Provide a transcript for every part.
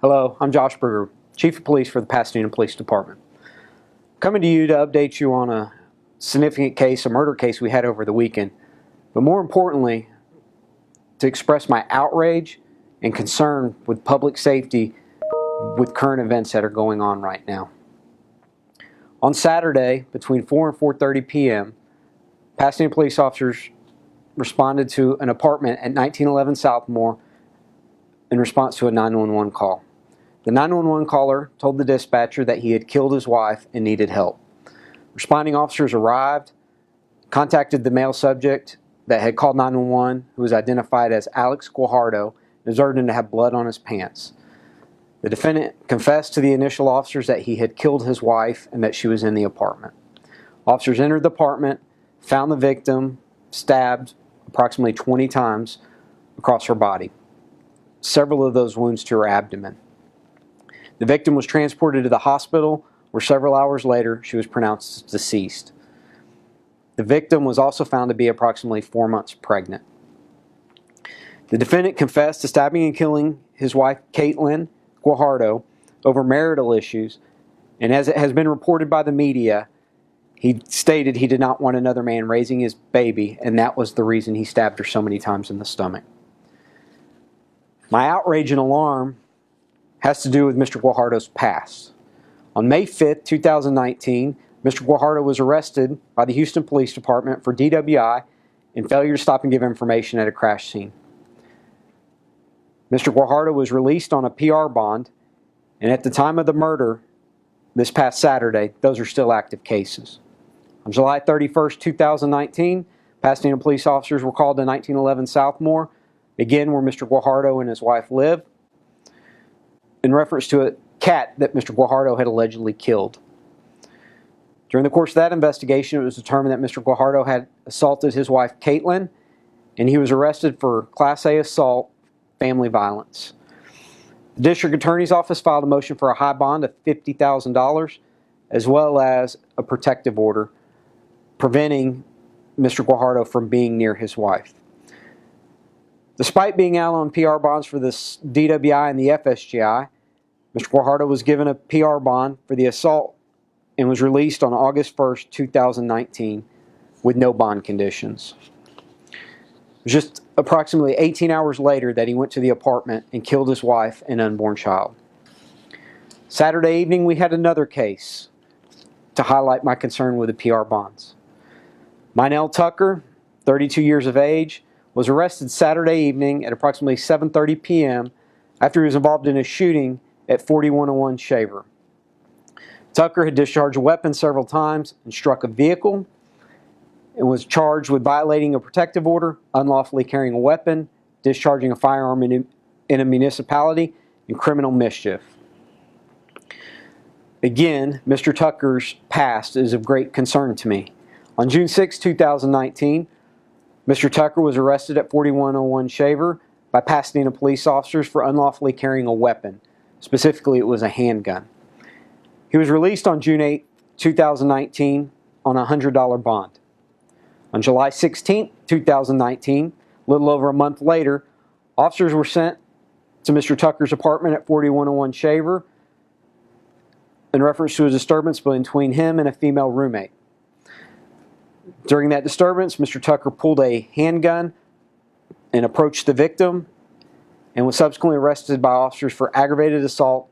Hello, I'm Josh Bruegger, Chief of Police for the Pasadena Police Department. Coming to you to update you on a significant case, a murder case we had over the weekend, but more importantly, to express my outrage and concern with public safety with current events that are going on right now. On Saturday, between 4 and 4:30 p.m., Pasadena police officers responded to an apartment at 1911 Southmore in response to a 911 call. The 911 caller told the dispatcher that he had killed his wife and needed help. Responding officers arrived, contacted the male subject that had called 911, who was identified as Alex Guajardo, and observed him to have blood on his pants. The defendant confessed to the initial officers that he had killed his wife and that she was in the apartment. Officers entered the apartment, found the victim stabbed approximately 20 times across her body, several of those wounds to her abdomen. The victim was transported to the hospital, where several hours later she was pronounced deceased. The victim was also found to be approximately 4 months pregnant. The defendant confessed to stabbing and killing his wife, Caitlin Guajardo, over marital issues, and as it has been reported by the media, he stated he did not want another man raising his baby, and that was the reason he stabbed her so many times in the stomach. My outrage and alarm has to do with Mr. Guajardo's past. On May 5th, 2019, Mr. Guajardo was arrested by the Houston Police Department for DWI and failure to stop and give information at a crash scene. Mr. Guajardo was released on a PR bond, and at the time of the murder this past Saturday, those are still active cases. On July 31st, 2019, Pasadena police officers were called to 1911 Southmore, again where Mr. Guajardo and his wife live, in reference to a cat that Mr. Guajardo had allegedly killed. During the course of that investigation, it was determined that Mr. Guajardo had assaulted his wife, Caitlin, and he was arrested for Class A assault, family violence. The District Attorney's Office filed a motion for a high bond of $50,000, as well as a protective order preventing Mr. Guajardo from being near his wife. Despite being out on PR bonds for this DWI and the FSGI, Mr. Guajardo was given a PR bond for the assault and was released on August 1st, 2019 with no bond conditions. It was just approximately 18 hours later that he went to the apartment and killed his wife and unborn child. Saturday evening, we had another case to highlight my concern with the PR bonds. Minell Tucker, 32 years of age, was arrested Saturday evening at approximately 7:30 p.m. after he was involved in a shooting at 4101 Shaver. Tucker had discharged a weapon several times and struck a vehicle and was charged with violating a protective order, unlawfully carrying a weapon, discharging a firearm in a municipality, and criminal mischief. Again, Mr. Tucker's past is of great concern to me. On June 6, 2019, Mr. Tucker was arrested at 4101 Shaver by Pasadena police officers for unlawfully carrying a weapon. Specifically, it was a handgun. He was released on June 8, 2019 on a $100 bond. On July 16, 2019, a little over a month later, officers were sent to Mr. Tucker's apartment at 4101 Shaver in reference to a disturbance between him and a female roommate. During that disturbance, Mr. Tucker pulled a handgun and approached the victim and was subsequently arrested by officers for aggravated assault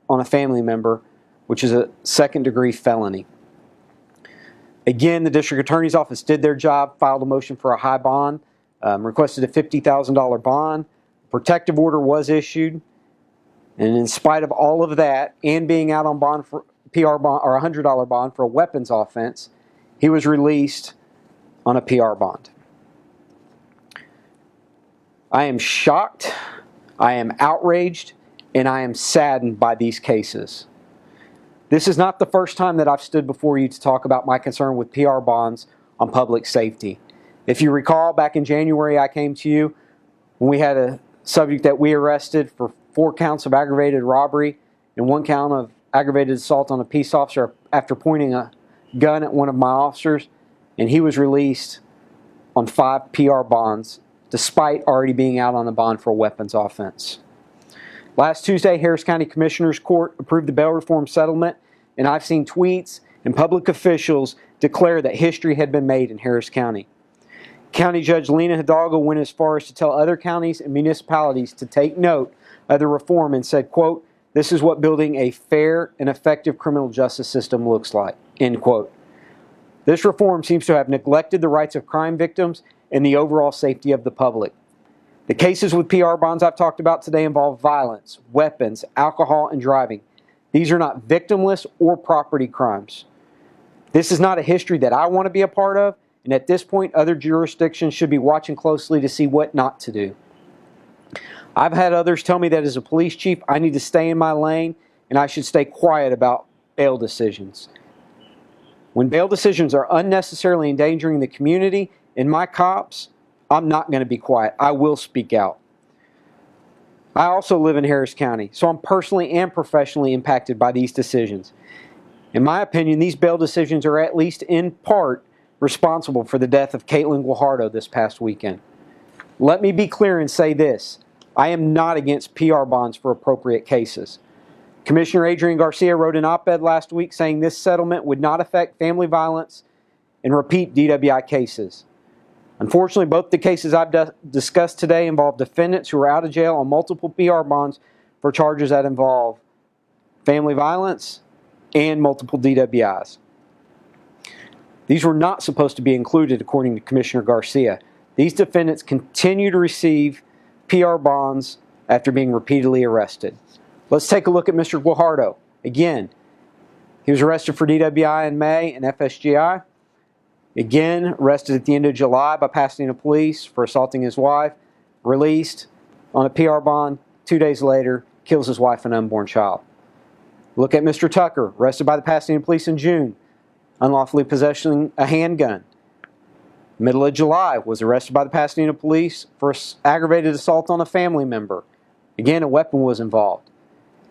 on a family member, which is a second-degree felony. Again, the District Attorney's Office did their job, filed a motion for a high bond, requested a $50,000 bond. Protective order was issued, and in spite of all of that, and being out on bond for PR bond or a $100 bond for a weapons offense, he was released on a PR bond. I am shocked, I am outraged, and I am saddened by these cases. This is not the first time that I've stood before you to talk about my concern with PR bonds on public safety. If you recall, back in January, I came to you when we had a subject that we arrested for 4 counts of aggravated robbery and 1 count of aggravated assault on a peace officer after pointing a gun at one of my officers, and he was released on 5 PR bonds despite already being out on the bond for a weapons offense. Last Tuesday, Harris County Commissioners Court approved the bail reform settlement, and I've seen tweets and public officials declare that history had been made in Harris County. County Judge Lena Hidalgo went as far as to tell other counties and municipalities to take note of the reform and said, quote, "This is what building a fair and effective criminal justice system looks like," end quote. This reform seems to have neglected the rights of crime victims and the overall safety of the public. The cases with PR bonds I've talked about today involve violence, weapons, alcohol, and driving. These are not victimless or property crimes. This is not a history that I want to be a part of, and at this point, other jurisdictions should be watching closely to see what not to do. I've had others tell me that as a police chief, I need to stay in my lane and I should stay quiet about bail decisions. When bail decisions are unnecessarily endangering the community and my cops, I'm not going to be quiet. I will speak out. I also live in Harris County, so I'm personally and professionally impacted by these decisions. In my opinion, these bail decisions are at least in part responsible for the death of Caitlin Guajardo this past weekend. Let me be clear and say this. I am not against PR bonds for appropriate cases. Commissioner Adrian Garcia wrote an op-ed last week saying this settlement would not affect family violence and repeat DWI cases. Unfortunately, both the cases I've discussed today involve defendants who are out of jail on multiple PR bonds for charges that involve family violence and multiple DWIs. These were not supposed to be included, according to Commissioner Garcia. These defendants continue to receive PR bonds after being repeatedly arrested. Let's take a look at Mr. Guajardo. Again, he was arrested for DWI in May and FSGI. Again, arrested at the end of July by Pasadena police for assaulting his wife. Released on a PR bond. 2 days later, kills his wife and unborn child. Look at Mr. Tucker, arrested by the Pasadena police in June. Unlawfully possessing a handgun. Middle of July, was arrested by the Pasadena police for aggravated assault on a family member. Again, a weapon was involved.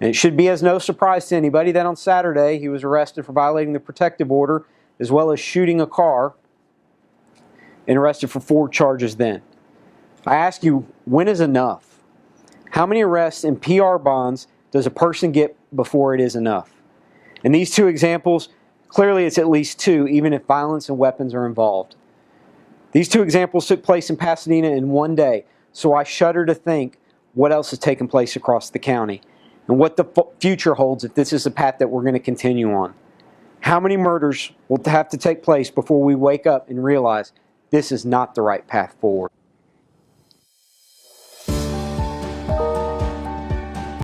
And it should be as no surprise to anybody that on Saturday he was arrested for violating the protective order as well as shooting a car and arrested for 4 charges then. I ask you, when is enough? How many arrests and PR bonds does a person get before it is enough? In these 2 examples, clearly it's at least 2, even if violence and weapons are involved. These 2 examples took place in Pasadena in one day, so I shudder to think what else has taken place across the county and what the future holds if this is the path that we're going to continue on. How many murders will have to take place before we wake up and realize this is not the right path forward?